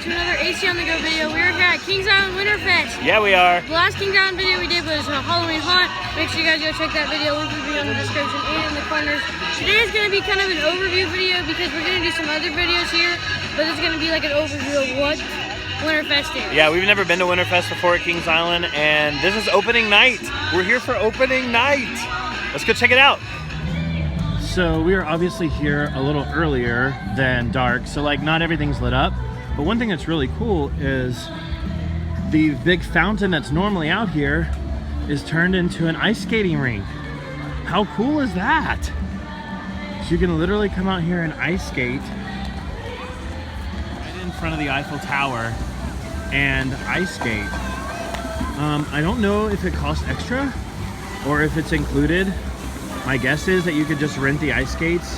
to another AContheGO video. We're here at Kings Island WinterFest. Yeah, we are. The last Kings Island video we did was a Halloween haunt. Make sure you guys go check that video. Link will be in the description and in the corners. Today is going to be kind of an overview video because we're going to do some other videos here, but it's going to be like an overview of what WinterFest is. Yeah, we've never been to WinterFest before at Kings Island, and this is opening night. We're here for opening night. Let's go check it out. So we are obviously here a little earlier than dark, so like not everything's lit up. But one thing that's really cool is the big fountain that's normally out here is turned into an ice skating rink. How cool is that? So you can literally come out here and ice skate right in front of the Eiffel Tower and ice skate. I don't know if it costs extra or if it's included. My guess is that you could just rent the ice skates,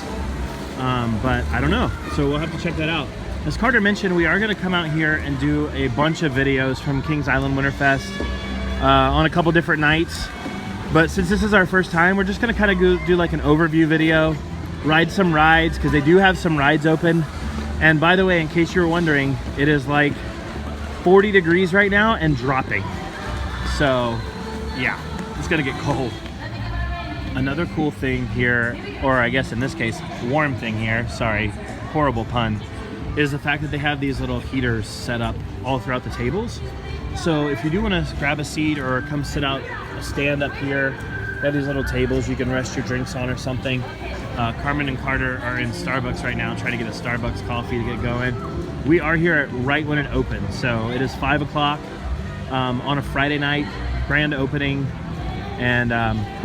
but I don't know. So we'll have to check that out. As Carter mentioned, we are going to come out here and do a bunch of videos from Kings Island WinterFest on a couple different nights. But since this is our first time, we're just going to kind of do like an overview video, ride some rides, because they do have some rides open. And by the way, in case you were wondering, it is like 40 degrees right now and dropping. So yeah, it's going to get cold. Another cool thing here, or I guess in this case, warm thing here, sorry, horrible pun, is the fact that they have these little heaters set up all throughout the tables. So if you do want to grab a seat or come sit out, stand up here, they have these little tables you can rest your drinks on or something. Carmen and Carter are in Starbucks right now trying to get a Starbucks coffee to get going. We are here right when it opens, so it is 5 o'clock on a Friday night, grand opening. And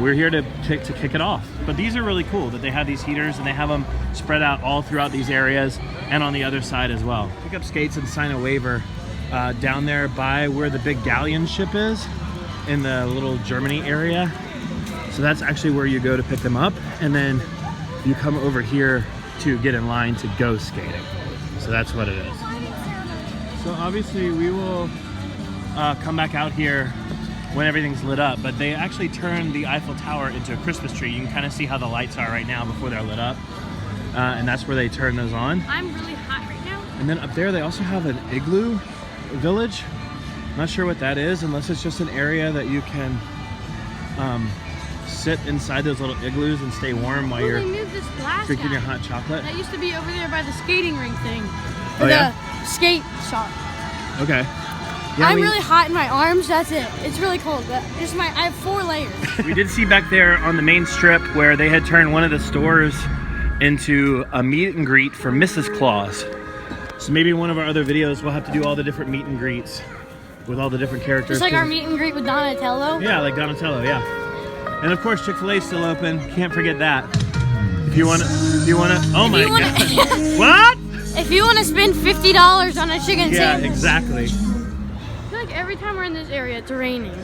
we're here to kick it off. But these are really cool that they have these heaters and they have them spread out all throughout these areas and on the other side as well. Pick up skates and sign a waiver down there by where the big galleon ship is in the little Germany area. So that's actually where you go to pick them up. And then you come over here to get in line to go skating. So that's what it is. So obviously we will come back out here when everything's lit up, but they actually turned the Eiffel Tower into a Christmas tree. You can kind of see how the lights are right now before they're lit up, and that's where they turn those on. I'm really hot right now. And then up there they also have an Igloo Village. Not sure what that is, unless it's just an area that you can sit inside those little igloos and stay warm while you're drinking your hot chocolate. That used to be over there by the skating rink thing. Oh, yeah? The skate shop. Okay. Yeah, I'm really hot in my arms, that's it. It's really cold, but I have 4 layers. We did see back there on the main strip where they had turned one of the stores into a meet and greet for Mrs. Claus. So maybe one of our other videos we'll have to do all the different meet and greets with all the different characters. Just like our meet and greet with Donatello? Yeah, like Donatello, yeah. And of course Chick-fil-A is still open, can't forget that. If you wanna, oh my god. What? If you wanna spend $50 on a chicken sandwich. Yeah, exactly. Every time we're in this area, it's raining.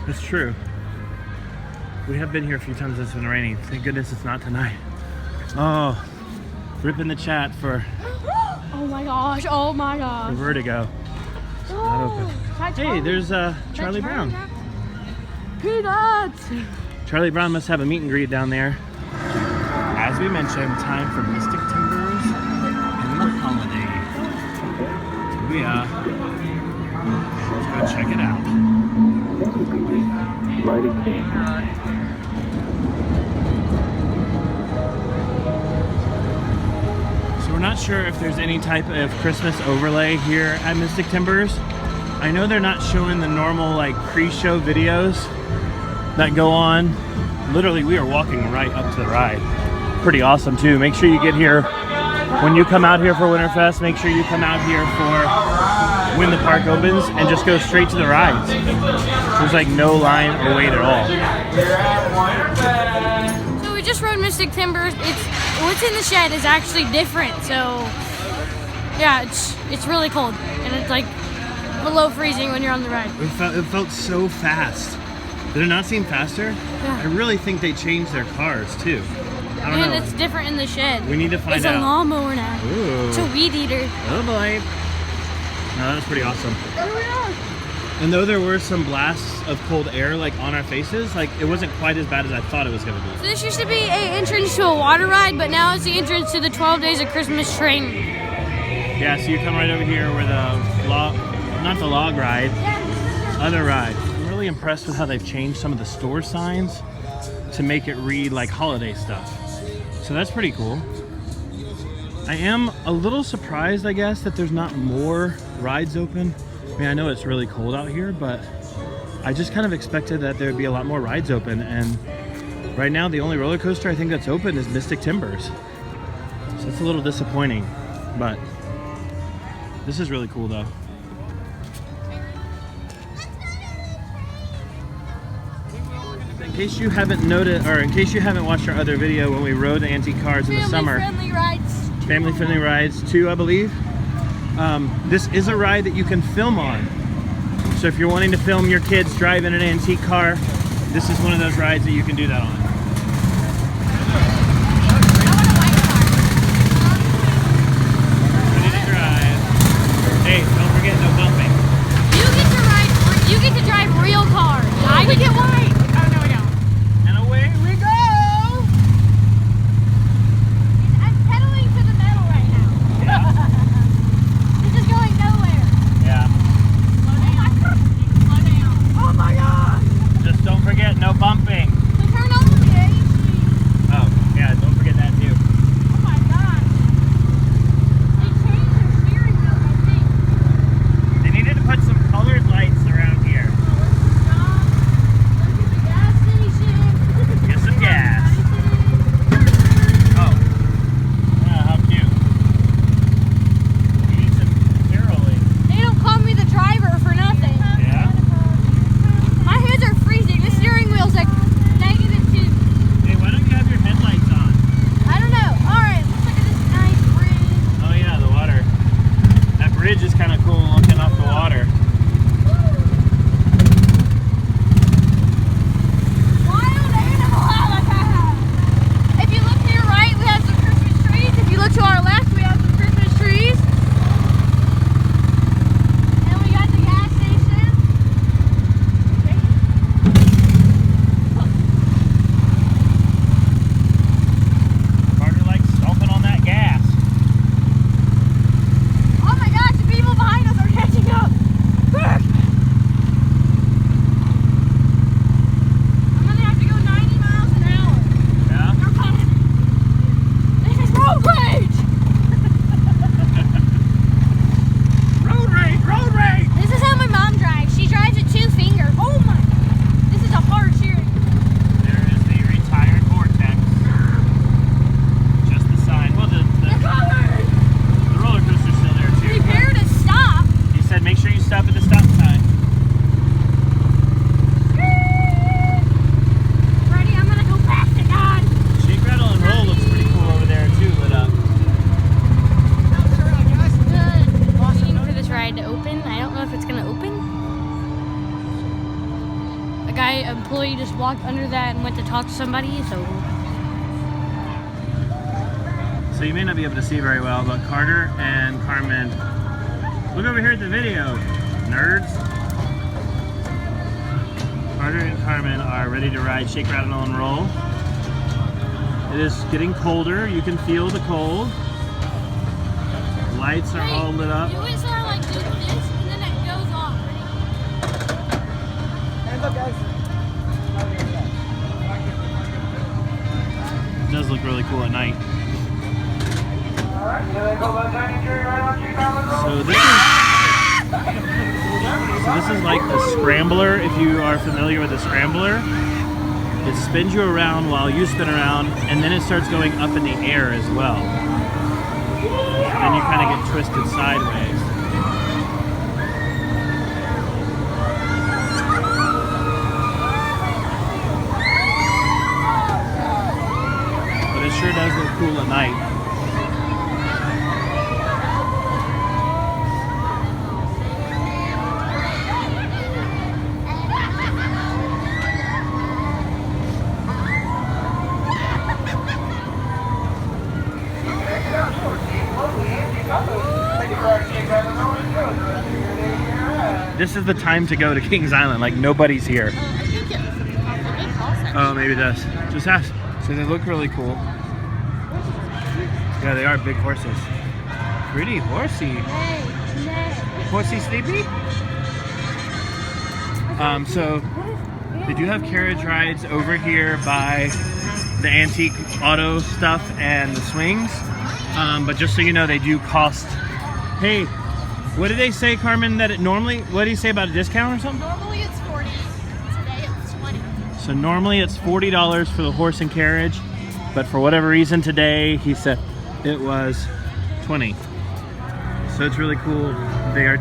That's true. We have been here a few times it's been raining. Thank goodness it's not tonight. Oh, rip in the chat for... Oh my gosh, oh my gosh. For Vertigo. It's not open. Hey, there's Charlie Brown. Peanuts! Charlie Brown must have a meet and greet down there. As we mentioned, time for Mystic Timbers and the holiday. Here we are. Let's go check it out. So we're not sure if there's any type of Christmas overlay here at Mystic Timbers. I know they're not showing the normal like pre-show videos that go on. Literally, we are walking right up to the ride. Pretty awesome too. Make sure you get here when you come out here for WinterFest. Make sure you come out here for when the park opens and just go straight to the rides. There's like no line or wait at all. So we just rode Mystic Timbers. What's in the shed is actually different. So yeah, it's really cold and it's like below freezing when you're on the ride. It felt so fast. Did it not seem faster? Yeah. I really think they changed their cars too. I don't know. And it's different in the shed. We need to find out. It's a lawnmower now. Ooh. It's a weed eater. Oh boy. No, that was pretty awesome. Oh my gosh. And though there were some blasts of cold air like on our faces, like it wasn't quite as bad as I thought it was gonna be. So this used to be an entrance to a water ride, but now it's the entrance to the 12 Days of Christmas train. Yeah, so you come right over here where the log, not the log ride, other ride. I'm really impressed with how they've changed some of the store signs to make it read like holiday stuff. So that's pretty cool. I am a little surprised, I guess, that there's not more rides open. I mean, I know it's really cold out here, but I just kind of expected that there'd be a lot more rides open. And right now, the only roller coaster I think that's open is Mystic Timbers. So it's a little disappointing, but this is really cool though. In case you haven't noted, or in case you haven't watched our other video when we rode the antique cars in the summer. Family-friendly rides too, I believe. This is a ride that you can film on. So if you're wanting to film your kids driving an antique car, this is one of those rides that you can do that on. Ready to drive. Hey, don't forget no bumping. You get to drive real cars. I would get white. Oh no, we don't. And away we go! I'm pedaling to the metal right now. Yeah. This is going nowhere. Yeah. Slow down. Oh my god! Just don't forget no bumping. So turn on the AC. Oh, yeah, don't forget that too. Oh my god. They changed their steering wheel, I think. They needed to put some colored lights around here. Let's get the gas station. Get some gas. Oh. Yeah, how cute. You need some caroling. They don't call me the driver for nothing. Yeah? My hands are freezing. The steering wheel's like -2. Hey, why don't you have your headlights on? I don't know. Alright, looks like this nice bridge. Oh yeah, the water. That bridge is kind of cool looking off the water. Wild animal habitat. If you look to your right, we have some Christmas trees. If you look to our left, we have some Christmas trees. And we got the gas station. Carter likes stomping on that gas. Oh my gosh, the people behind us are catching up. Quick! I'm gonna have to go 90 miles an hour. Yeah? They're coming. This is road rage! Road rage! Road rage! This is how my mom drives. She drives with 2 fingers. Oh my! This is a hard steering. There is the retired Vortex. Just the sign. Well, the roller coaster's still there too. Prepare to stop. He said make sure you stop at the stop sign. Ready? I'm gonna go past it, God. Shake, rattle, and roll looks pretty cool over there too, lit up. Waiting for this ride to open. I don't know if it's gonna open. A employee just walked under that and went to talk to somebody, so. So you may not be able to see very well, but Carter and Carmen, look over here at the video, nerds. Carter and Carmen are ready to ride Shake, Rattle, and Roll. It is getting colder. You can feel the cold. Lights are all lit up. Do it so I like do this and then it goes off. Hands up, guys. It does look really cool at night. So this is like the scrambler. If you are familiar with the scrambler, it spins you around while you spin around, and then it starts going up in the air as well. Then you kind of get twisted sideways. But it sure does look cool at night. This is the time to go to Kings Island, like nobody's here. I think it also. Oh, maybe it does. Just ask. So they look really cool. Yeah, they are big horses. pretty horsey. Horsey sleepy? So they do have carriage rides over here by the antique auto stuff and the swings. But just so you know, they do cost. Hey, what did they say, Carmen, that it normally, what did he say about a discount or something? Normally it's 40, today it's 20. So normally it's $40 for the horse and carriage, but for whatever reason today, he said it was 20. So it's really cool. They are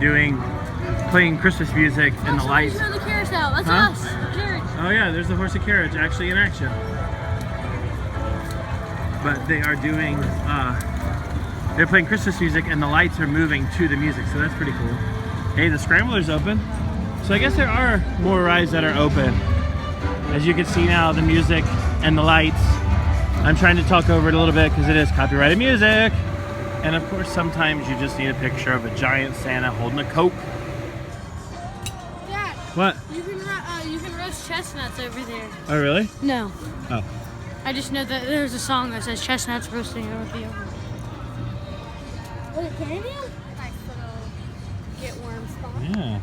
playing Christmas music and the lights. There's another carousel. That's Huh? us. Carriage. Oh yeah, there's the horse and carriage actually in action. But they are doing, they're playing Christmas music and the lights are moving to the music, so that's pretty cool. Hey, the Scrambler's open. So I guess there are more rides that are open. As you can see now, the music and the lights. I'm trying to talk over it a little bit because it is copyrighted music. And of course, sometimes you just need a picture of a giant Santa holding a Coke. Dad, What? you can roast chestnuts over there. Oh, really? No. Oh. I just know that there's a song that says chestnuts roasting over the oven. Was it candy? Nice little get worm spot. Yeah.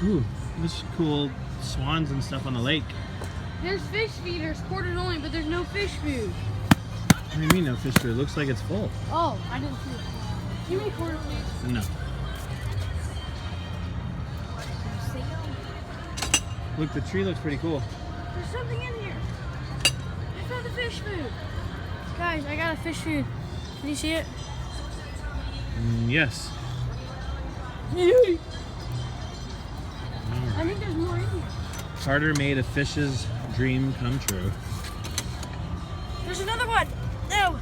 Ooh, this cool swans and stuff on the lake. There's fish feeders, quarters only, but there's no fish food. What do you mean no fish food? It looks like it's full. Oh, I didn't see it. Give me quarter, please. No. Look, the tree looks pretty cool. There's something in here. I found the fish food. Guys, I got a fish food. Can you see it? Yes. I think there's more in here. Carter made a fish's dream come true. There's another one. No.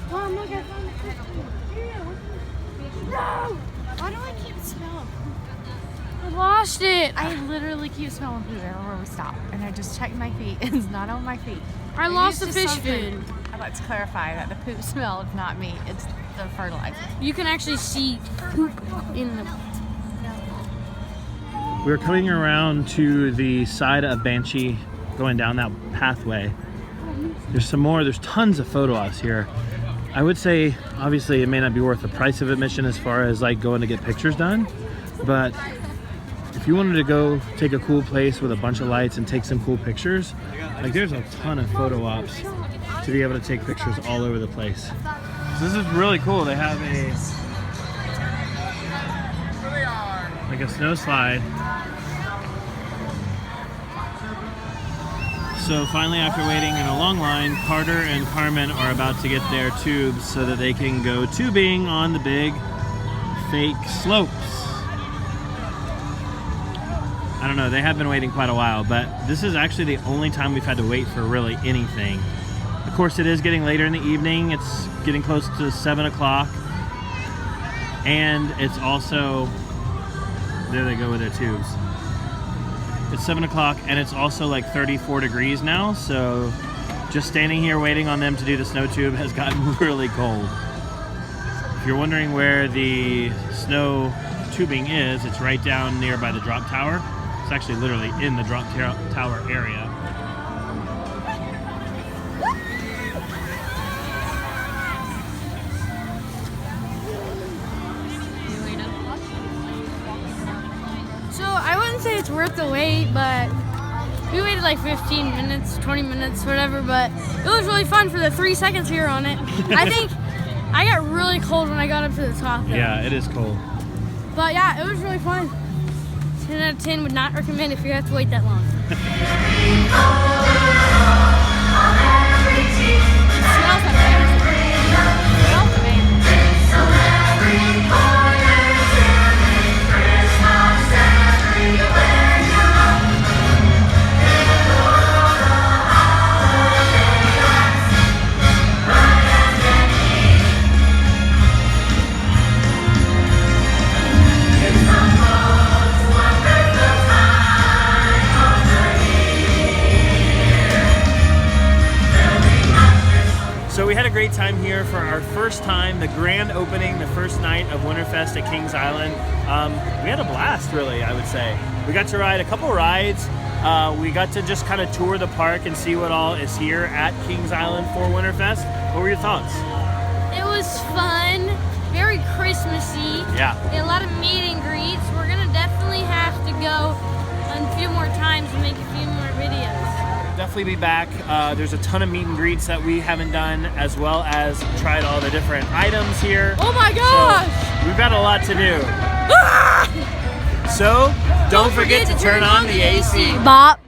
Mom, look, I found the fish food. No! Why do I keep smelling? I lost it. I literally keep smelling food everywhere we stop, and I just check my feet. It's not on my feet. I Maybe lost the it's just fish something- food. I'd like to clarify that the poop smell is not me. It's the fertilizer. You can actually see poop in the. We're coming around to the side of Banshee, going down that pathway. There's tons of photo ops here. I would say, obviously, it may not be worth the price of admission as far as like going to get pictures done, but if you wanted to go take a cool place with a bunch of lights and take some cool pictures, like there's a ton of photo ops to be able to take pictures all over the place. So this is really cool. They have a snow slide. So finally, after waiting in a long line, Carter and Carmen are about to get their tubes so that they can go tubing on the big fake slopes. I don't know, they have been waiting quite a while, but this is actually the only time we've had to wait for really anything. Of course, it is getting later in the evening. It's getting close to 7 o'clock. And it's also, there they go with their tubes. It's 7 o'clock and it's also like 34 degrees now, so just standing here waiting on them to do the snow tube has gotten really cold. If you're wondering where the snow tubing is, it's right down near by the drop tower. It's actually literally in the drop tower area. So I wouldn't say it's worth the wait, but we waited like 15 minutes, 20 minutes, whatever, but it was really fun for the 3 seconds here on it. I think I got really cold when I got up to the top though. Yeah, it is cold. But yeah, it was really fun. 10 out of 10 would not recommend if you have to wait that long. It smells amazing. It smells So we had a great time here for our first time, the grand opening, the first night of WinterFest at Kings Island. We had a blast, really, I would say. We got to ride a couple rides. We got to just kind of tour the park and see what all is here at Kings Island for WinterFest. What were your thoughts? It was fun, very Christmassy. Yeah. A lot of meet and greets. We're gonna definitely have to go a few more times and make a few more videos. Definitely be back. There's a ton of meet and greets that we haven't done, as well as tried all the different items here. Oh my gosh! So we've got a lot to do. So don't forget to turn on the AC. Bop.